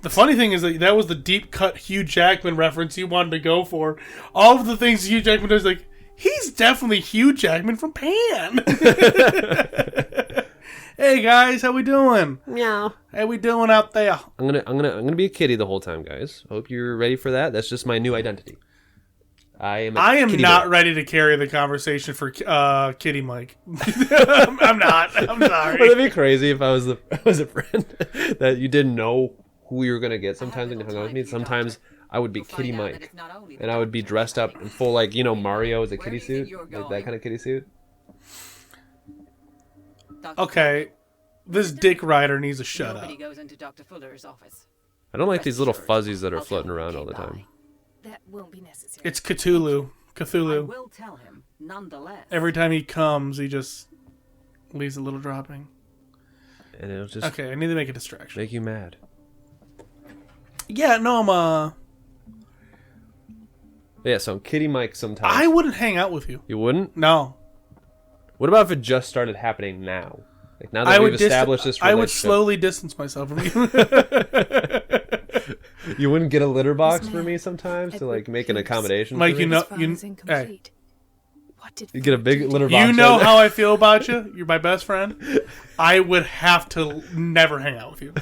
The funny thing is that was the deep cut Hugh Jackman reference you wanted to go for. All of the things Hugh Jackman does, like, he's definitely Hugh Jackman from Pan. Hey guys, how we doing? Meow. How we doing out there? I'm gonna be a kitty the whole time, guys. Hope you're ready for that. That's just my new identity. I am not ready to carry the conversation for Kitty Mike. I'm not. I'm sorry. Would it be crazy if I was a friend that you didn't know who you were gonna get? Sometimes when you hung out with me, sometimes I would be Kitty Mike, and I would be dressed up in full, like, you know, Mario is a kitty suit, like that kind of kitty suit. Okay, this dick rider needs to shut up. Goes into Dr. Fuller's office. I don't like these little fuzzies that are floating around all the time. That won't be necessary. It's Cthulhu. I will tell him, nonetheless. Every time he comes, he just leaves a little dropping. And it'll just okay, I need to make a distraction. make you mad. Yeah, no, Yeah, so I'm Kitty Mike sometimes. I wouldn't hang out with you. You wouldn't? No. What about if it just started happening now? Like, now that we've established this relationship. I would slowly distance myself from you. You wouldn't get a litter box for me sometimes to, like, make an accommodation Mike, for me? hey. You get a big litter box. You know how I feel about you. You're my best friend. I would have to never hang out with you.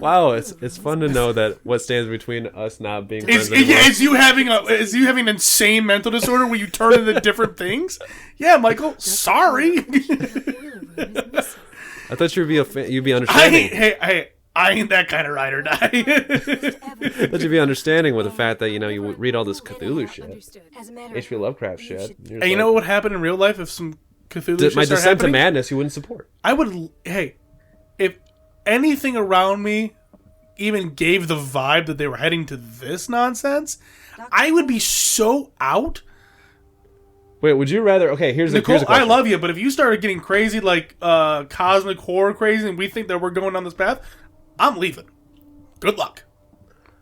Wow, it's fun to know that what stands between us not being friends anymore. Is you having an insane mental disorder where you turn into different things? Yeah, Michael. Sorry. I thought you'd be understanding. I ain't that kind of ride or die. I thought you'd be understanding with the fact that, you know, you read all this Cthulhu shit, H.P. Lovecraft shit. And you know what would happen in real life if some Cthulhu shit my started descent to happening? madness you wouldn't support. I would. Hey, if anything around me even gave the vibe that they were heading to this nonsense, I would be so out. Wait, would you rather? Okay, here's Nicole, a question. I love you, but if you started getting crazy, like cosmic horror crazy, and we think that we're going down this path, I'm leaving. Good luck.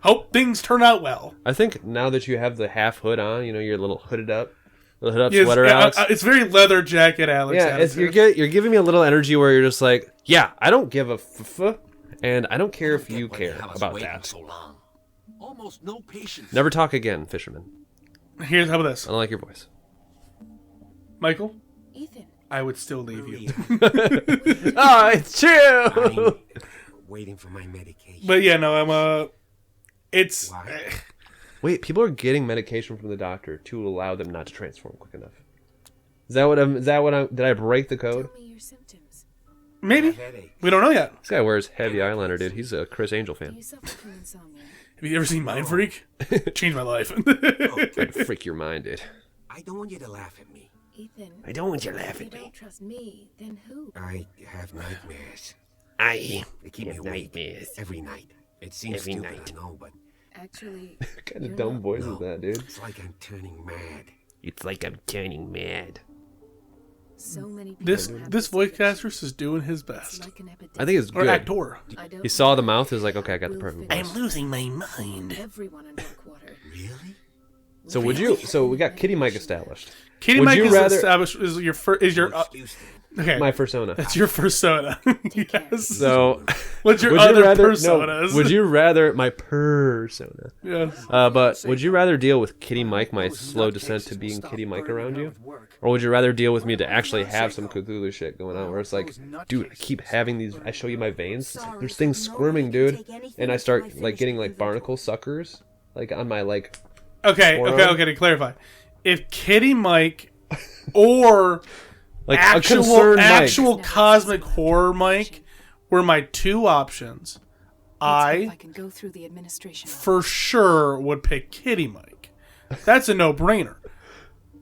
Hope things turn out well. I think now that you have the half hood on, you know, your little hooded up sweater, Alex. It's very leather jacket, Alex. Yeah, you're giving me a little energy where you're just like, yeah, I don't give a f, and I don't care if you care about that. So long. Almost no patience. Never talk again, fisherman. How about this? I don't like your voice. Michael? Ethan. I would still leave you. Oh, it's true! Waiting for my medication. But yeah, no, it's... Wait, people are getting medication from the doctor to allow them not to transform quick enough. Did I break the code? Tell me your symptoms. Maybe. We don't know yet. This guy wears heavy eyeliner, dude. He's a Chris Angel Do fan. you suffer from insomnia? Have you ever seen Mind Freak? Changed my life. Trying to freak your mind, dude. I don't want you to laugh at me. Ethan. I don't want you to laugh If you at me. don't trust me, then who? I have nightmares. I They keep me have awake nightmares. every night. It seems Every stupid, night. I know, but Actually, What kind of you're dumb not. voice is that, dude? it's like I'm turning mad. It's like I'm turning mad. So many people this have this this voice condition. caster is doing his It's best. like an epidemic. I think it's Or good. actor. I don't He saw the know mouth. He was like, okay, I got the We'll perfect finish. voice. losing my mind. everyone in Darkwater. Really? So would you? So we got Kitty Mike established. Kitty Would Mike you is rather- established is your Excuse me. okay. My persona. That's your persona. care. Yes. So What's your would other you rather? personas? No, would you rather my persona? Yes. But would you rather deal with Kitty Mike, my slow descent to being Kitty Mike around you, or would you rather deal with me to actually have some Cthulhu shit going on, where it's like, dude, I keep having these. I show you my veins. It's like, there's things squirming, dude, and I start like getting like barnacle suckers, like on my like. Okay. To clarify, if Kitty Mike or Like a concerned Mike. actual cosmic horror Mike were my two options, Let's hope I can go through the administration. for sure would pick Kitty Mike. That's a no-brainer.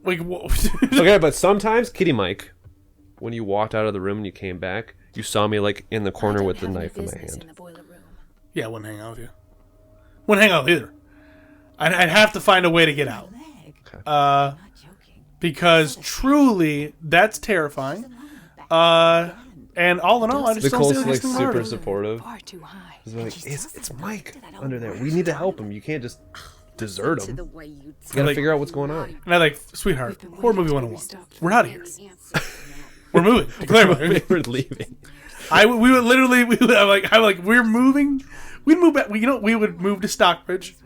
Like, Okay, but sometimes Kitty Mike, when you walked out of the room and you came back, you saw me like in the corner with the knife in my hand. In the boiler room. yeah, I wouldn't hang out with you. Wouldn't hang out either. I'd have to find a way to get out. Not joking. Because truly, that's terrifying. And all in all, I just Nicole's don't see like anything super wrong with it. supportive. Far too high. She's like, it's Mike under there. We need to help him. You can't just desert To him. the way you You gotta Like- figure out what's going on. And I'm like, sweetheart, horror movie 101. We're out of here. answer. We're moving. To clarify. We're leaving. We would literally, I'm like, we're moving. We'd move back. We would move to Stockbridge.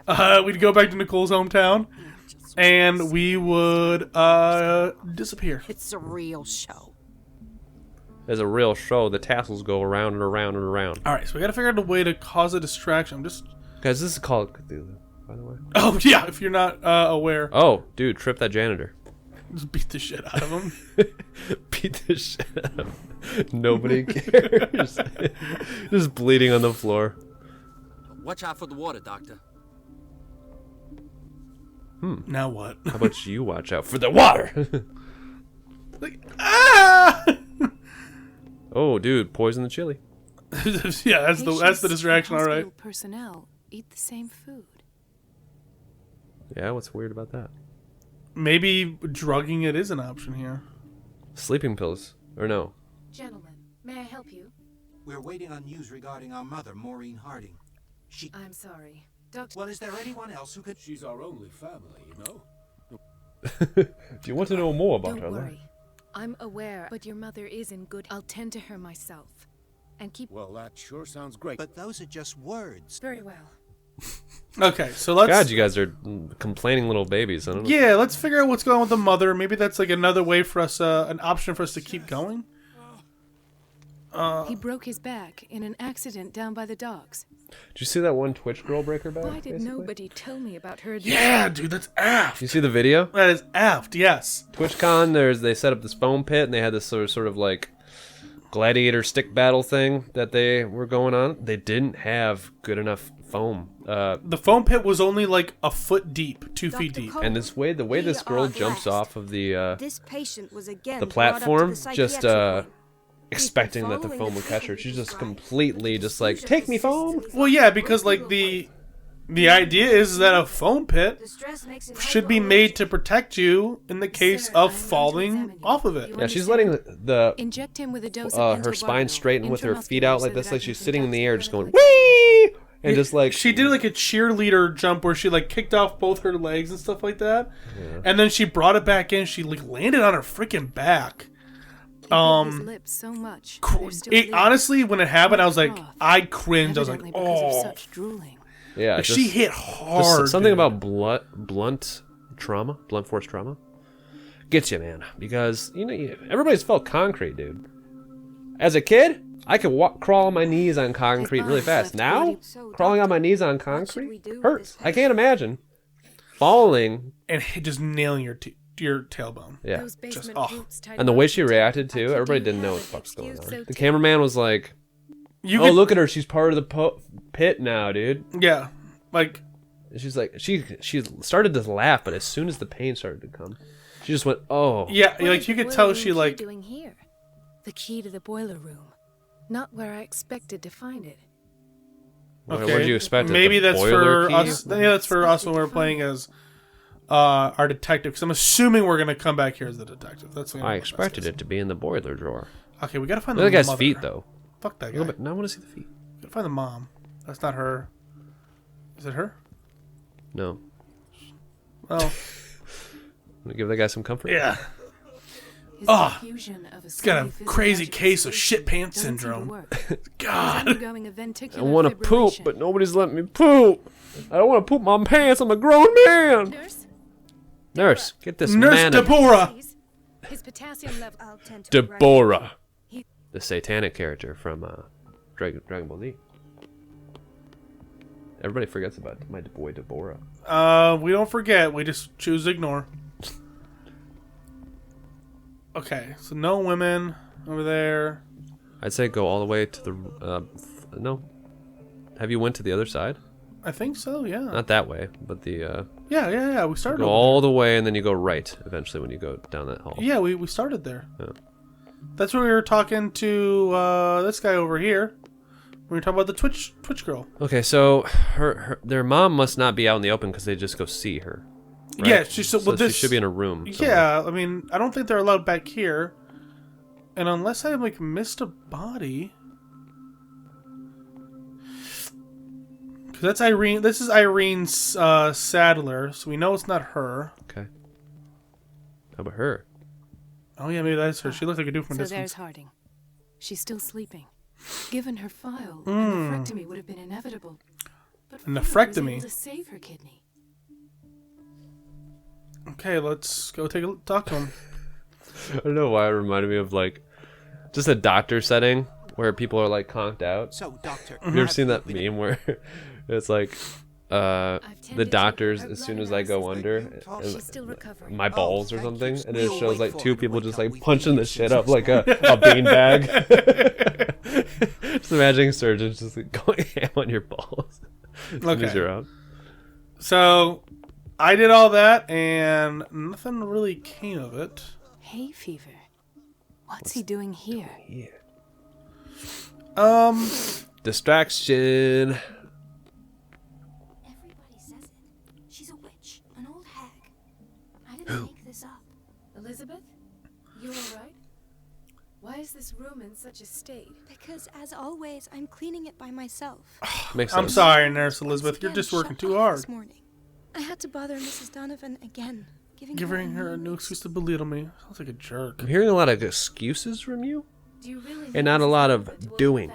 We'd go back to Nicole's hometown, and we would disappear. It's a real show. As a real show, the tassels go around and around and around. All right, so we got to figure out a way to cause a distraction. I'm just. Guys, this is called Cthulhu, by the way. Oh yeah, if you're not aware. Oh, dude, trip that janitor. Just beat the shit out of him. Beat the shit out of him. Nobody cares. Just bleeding on the floor. Watch out for the water, Doctor. Now what? How about you watch out for the water? Like, ah! Oh, dude, poison the chili. Yeah, that's the distraction. All right. Hospital personnel eat the same food. Yeah, what's weird about that? Maybe drugging it is an option here. Sleeping pills, or no? Gentlemen, may I help you? We're waiting on news regarding our mother, Maureen Harding. I'm sorry. Doctor. Well, is there anyone else who could... She's our only family, you know? Do you want to know more about Don't her life? worry. I'm aware, but your mother is in good. I'll tend to her myself. And keep... Well, that sure sounds great. But those are just words. Very well. Okay, so let's. God, you guys are complaining little babies. I don't know. Yeah, let's figure out what's going on with the mother. Maybe that's like another way for us, an option for us to keep going. He broke his back in an accident down by the docks. Did you see that one Twitch girl break her back? Why did basically? nobody tell me about her? Yeah, dude, that's aft. You see the video? That is aft. Yes. TwitchCon, they set up this foam pit and they had this sort of like gladiator stick battle thing that they were going on. They didn't have good enough foam. The foam pit was only like a foot deep, 2 feet deep. And the way this girl jumps off of the This patient was again the brought up to platform, the just psychiatric wing. expecting that the foam would catch her. She's just completely just like, take me, foam. Well, yeah, because like the idea is that a foam pit The stress makes it should be made to protect you in the case Sir, of I'm going to falling examine you. off of it. You Yeah, she's understand? letting the Inject him with a dose of her spine pentobarbital straighten with her feet intramuscular out like so this, that I like can she's sitting in the air, just going conduct wee, and just like She did like a cheerleader jump where she like kicked off both her legs and stuff like that, and then she brought it back in. She like landed on her freaking back. He bit his lips so much. They're still bleeding. Honestly, when it happened, I was like, I cringed. I was like, Evidently because of oh, such drooling. yeah, like, just, she hit just hard. something dude. about blunt force trauma gets you, man. Because everybody's felt concrete, dude. As a kid, I could crawl on my knees on concrete really fast. Now, crawling on my knees on concrete hurts. I can't imagine falling. and just nailing your tailbone. Yeah. Those basement oh. boots tied And the way up she to- reacted I too, keep everybody you didn't know what have the an fuck's going excuse, on. so The take- cameraman was like, You "Oh, could- look at her, she's part of the pit now, dude." Yeah, like And she's like, she started to laugh, but as soon as the pain started to come, she just went, "Oh." yeah, What like is you the could tell boiler she room key like doing here? The key to the boiler room, not where I expected to find it. What okay. did you expect? Maybe The that's boiler for key? us. Yeah, that's for us when we're playing as our detective. Because I'm assuming we're gonna come back here as the detective. That's I expected it to be in the boiler drawer. Okay, we gotta find Look at the that guy's mother. feet, though. Fuck that guy. No, but now I want to see the feet. Gotta find the mom. That's not her. Is it her? No. Well, I'm gonna give that guy some comfort. yeah. His Ah, infusion of It's got a steady crazy physiological case of sedation shit pants doesn't seem to syndrome. work. He's God. undergoing a ventricular I want to poop, fibrillation. but nobody's letting me poop. I don't want to poop my pants. I'm a grown man. Nurse, Nurse, get this Nurse man. Deborah. please. His potassium level. I'll tend to it right Deborah, He- the satanic character from Dragon Ball Z. Everybody forgets about my boy Deborah. We don't forget. We just choose to ignore. Okay, so no women over there. I'd say go all the way to the. No. Have you went to the other side? I think so. Yeah. Not that way, but the. Yeah. We started. Go over all the way and then you go right eventually when you go down that hall. there. Yeah, we started there. Yeah. That's where we were talking to this guy over here. We were talking about the Twitch girl. Okay, so their mom must not be out in the open because they just go see her. Right? Yeah, she's so, well, she this should be in a room. somewhere. Yeah, I mean, I don't think they're allowed back here, and unless I like missed a body, because that's Irene. This is Irene's Sadler, so we know it's not her. Okay. How about her? Oh yeah, maybe that's her. She looks like a dude from So distance. there's Harding. She's still sleeping. Given her file, a nephrectomy would have been inevitable. But A Fuller was nephrectomy? able to save her kidney. Okay, let's go talk to him. I don't know why it reminded me of like just a doctor setting where people are like conked out. So, Doctor, Have you ever seen that meme where it's like the tended to doctors her as blood soon as I go analysis. under She's still recovering. my balls or thank something, you. and it We'll shows wait like for two her to people wake just up. like We've punching the been shit here up like a beanbag. Just imagining surgeons just like, going ham on your balls. As soon as you're out. So, I did all that, and nothing really came of it. Hay fever. What's he doing here? Distraction. Everybody says it. She's a witch, an old hag. I didn't make this up. Elizabeth? You alright? Why is this room in such a state? Because, as always, I'm cleaning it by myself. Makes sense. I'm sorry, Nurse Once Elizabeth. You're again, just working shut too off hard. This morning. I had to bother Mrs. Donovan again, Giving her a new excuse to belittle me. Sounds like a jerk. I'm hearing a lot of excuses from you. Do you really And not a lot of doing.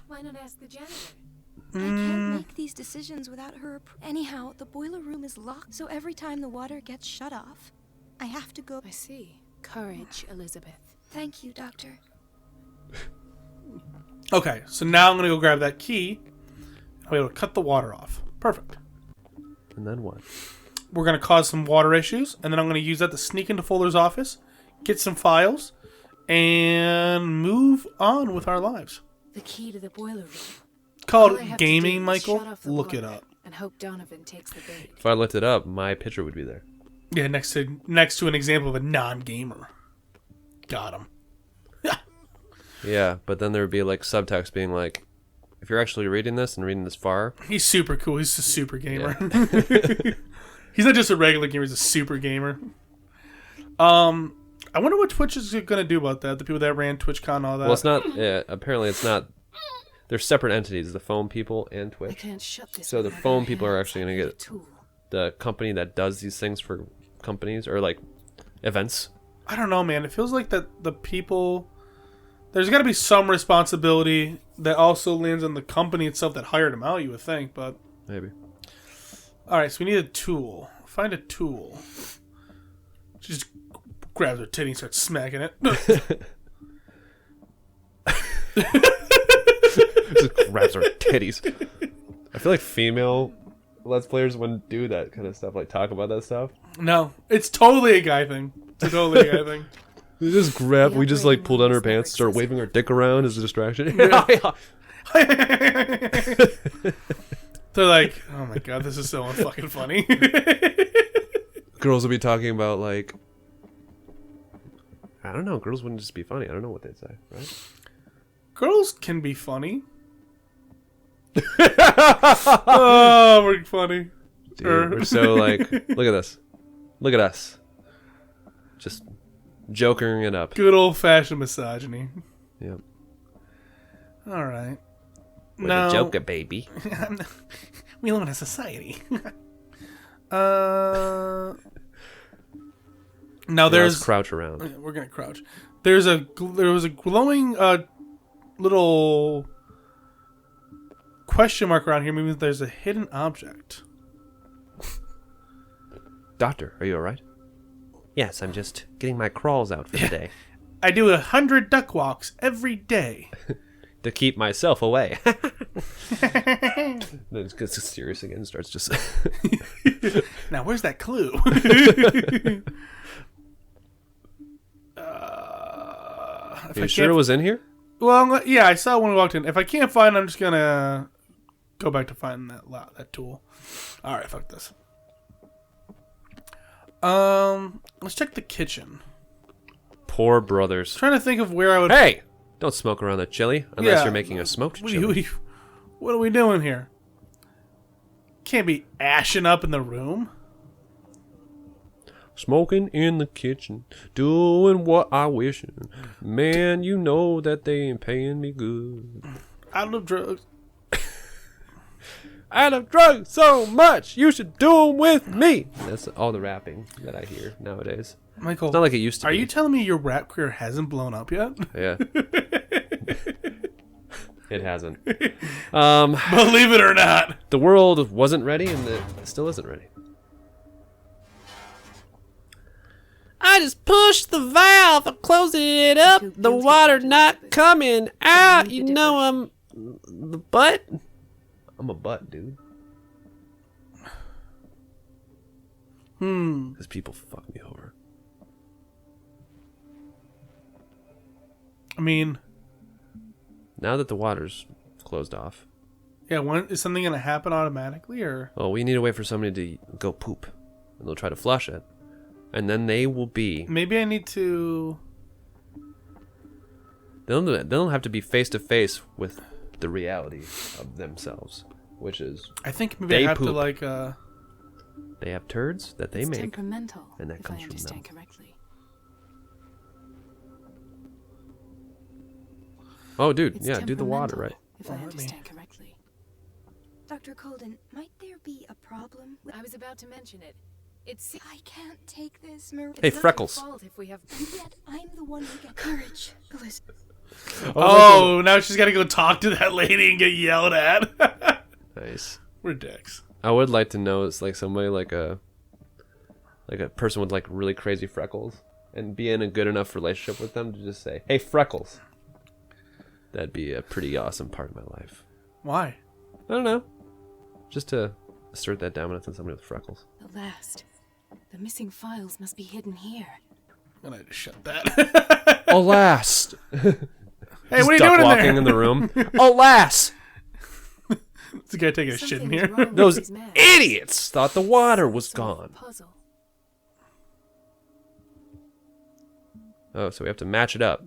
Why not ask the janitor? I can't make these decisions without her. Anyhow, the boiler room is locked, so every time the water gets shut off, I have to go. I see. Courage, Elizabeth. Thank you, Doctor. Okay, so now I'm going to go grab that key. I'll be able to cut the water off. Perfect. And then what? We're going to cause some water issues, and then I'm going to use that to sneak into Fuller's office, get some files, and move on with our lives. The key to the boiler room. Called All I have to gaming, do is Michael. shut off the Look it water up. And hope Donovan takes the bait. If I looked it up, my picture would be there. Yeah, next to an example of a non-gamer. Got him. Yeah, but then there would be like subtext being like, if you're actually reading this and reading this far, He's super cool. He's a super gamer. He's not just a regular gamer. He's a super gamer. I wonder what Twitch is going to do about that. The people that ran TwitchCon and all that. well, it's not. Yeah, apparently, it's not. They're separate entities, the phone people and I Twitch. can't shut this. So the without phone her people are hands. actually I gonna need get- a tool. The company that does these things for companies or like events. I don't know, man. It feels like that the people... There's got to be some responsibility that also lands on the company itself that hired him out, you would think, but... Maybe. Alright, so we need a tool. Find a tool. She just grabs her titty and starts smacking it. Just grabs her titties. I feel like female Let's Players wouldn't do that kind of stuff, like talk about that stuff. No, it's totally a guy thing. It's totally a guy thing. We just grab, The we just like operating pull down room her is never pants, start waving our dick around as a distraction. They're like, oh my god, this is so unfucking funny. Girls will be talking about like, I don't know, girls wouldn't just be funny. I don't know what they'd say, right? Girls can be funny. Oh, we're funny. Dude, we're so like, look at this. Look at us. Just jokering it up. Good old fashioned misogyny. Yep. All right. With No. a joker, baby. We live in a society. Now Now there's let's crouch around. we're gonna crouch. There was a glowing little question mark around here, meaning there's a hidden object. Doctor, are you alright? Yes, I'm just getting my crawls out for the day. I do 100 duck walks every day. To keep myself away. Then it gets serious again and starts just... Now, where's that clue? Are you sure it was in here? Well, yeah, I saw it when we walked in. If I can't find it, I'm just gonna go back to finding that tool. All right, fuck this. Let's check the kitchen. Poor brothers. Trying to think of where I would. Hey! Don't smoke around the chili unless Yeah. you're making a smoked What chili. are we doing here? Can't be ashing up in the room. Smoking in the kitchen, doing what I wish. Man, you know that they ain't paying me good. Out of drugs. I love drugs so much, you should do them with me. That's all the rapping that I hear nowadays. Michael, It's not like it used to are be. you telling me your rap career hasn't blown up yet? Yeah. It hasn't. Believe it or not. The world wasn't ready, and it still isn't ready. I just pushed the valve. I'm closing it up. The water not coming out. You know I'm the butt. I'm a butt, dude. Because people fuck me over. I mean, Now that the water's closed off. yeah, is something going to happen automatically, or? Oh, we need to wait for somebody to go poop. And they'll try to flush it. And then they will be... Maybe I need to... They'll have to be face to face with the reality of themselves. Which is... I think maybe they I have poop. to, like, They have turds that they It's make. temperamental, And that if comes I from understand them. correctly. Oh, dude. It's Yeah, do the water, temperamental, right? If I understand correctly. Dr. Colden, might there be a problem with... I was about to mention it. It's I can't take this, Marie. Hey, not your Freckles. fault if we have. And yet, I'm the one who gets courage. Elizabeth. Oh, now she's got to go talk to that lady and get yelled at. Nice. We're dicks. I would like to know it's like somebody like a person with like really crazy freckles and be in a good enough relationship with them to just say, "Hey, Freckles." That'd be a pretty awesome part of my life. Why? I don't know. Just to assert that dominance on somebody with freckles. The last. The missing files must be hidden here. I'm going to shut that. Alas. Hey, what are you Duck doing in walking there? in the room. Alas. This guy taking a shit in Something's here. wrong with Those these masks. idiots thought the water was Solve the gone. puzzle. Oh, so we have to match it up.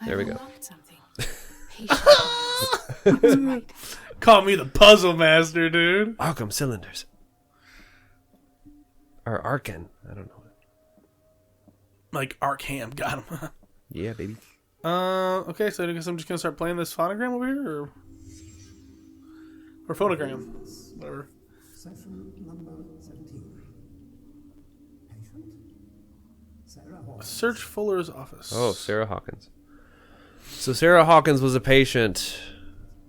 There we I've go. unlocked something. Patience. That's right. Call me the puzzle master, dude. Arkham cylinders. Or Arkan. I don't know. Like Arkham, got him. Yeah, baby. Okay, so I guess I'm just gonna start playing this phonogram over here, or phonogram, whatever. Session number 17. Patient? Sarah Hawkins. Search Fuller's office. Oh, Sarah Hawkins. So Sarah Hawkins was a patient,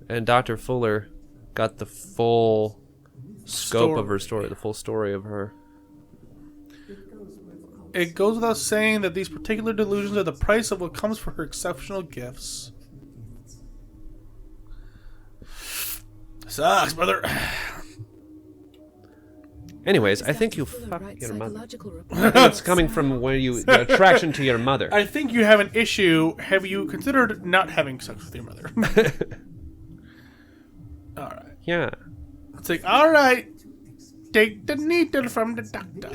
and Dr. Fuller got the full scope of her story, the full story of her. It goes without saying that these particular delusions are the price of what comes for her exceptional gifts. Sucks, brother. Anyways, I think Dr. you Fuller fuck writes your mother. psychological It's coming from where your attraction to your mother. I think you have an issue. Have you considered not having sex with your mother? All right. Yeah. It's like, all right, take the needle from the doctor.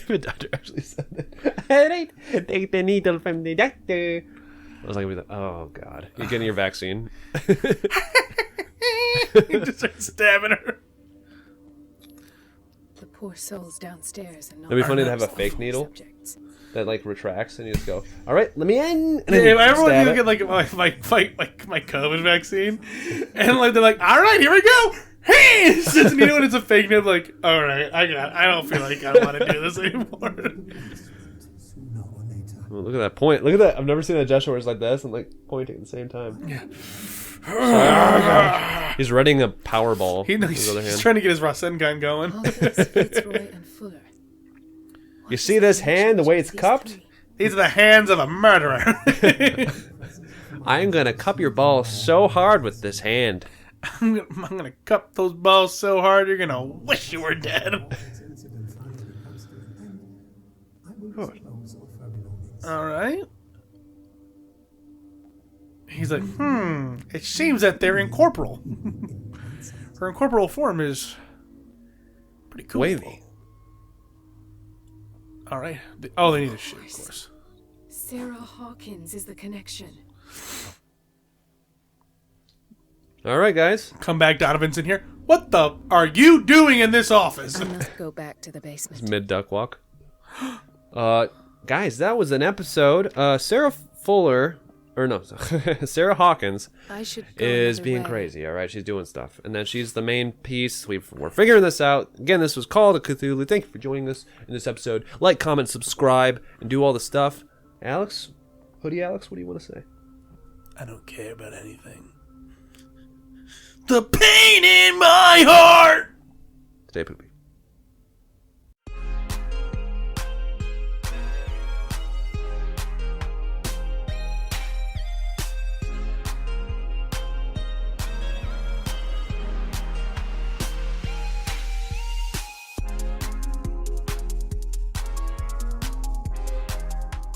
The doctor actually said that. Alright, take the needle from the doctor. I was like, oh god, you're getting your vaccine. He just starts stabbing her. The poor souls downstairs and not It'd be funny to have a our fake needle subjects. that like retracts, and you just go, all right, let me in. And If I ever want stab to it. get like my COVID vaccine, and like they're like, all right, here we go. Hey, it's just, you know when it's a fake needle, like, all right, I don't feel like I want to do this anymore. Sooner or later. Oh, look at that point. Look at that. I've never seen a gesture where it's like this and like pointing at the same time. Yeah. He's running a power ball. He's with his other hand. trying to get his Rasengan going. All this Fitzroy and Fuller. You see this hand, the way it's cupped? These are the hands of a murderer. I'm gonna cup your ball so hard with this hand. I'm gonna cup those balls so hard you're gonna wish you were dead. This incident finally comes to an end. I will dispose of her belongings. All right. He's like, it seems that they're incorporeal. Her incorporeal form is pretty cool. Wavy. All right. Oh, they need a shit, of course. Sarah Hawkins is the connection. All right, guys. Come back, Donovan's in here. What the are you doing in this office? I must go back to the basement. Mid duck walk. Guys, that was an episode. Sarah Fuller, or no, Sarah Hawkins I should go is another being way. crazy. All right, she's doing stuff, and then she's the main piece. We're figuring this out. Again, this was called a Cthulhu. Thank you for joining us in this episode. Like, comment, subscribe, and do all the stuff. Alex, Hoodie Alex, what do you want to say? I don't care about anything. The pain in my heart. Stay poopy.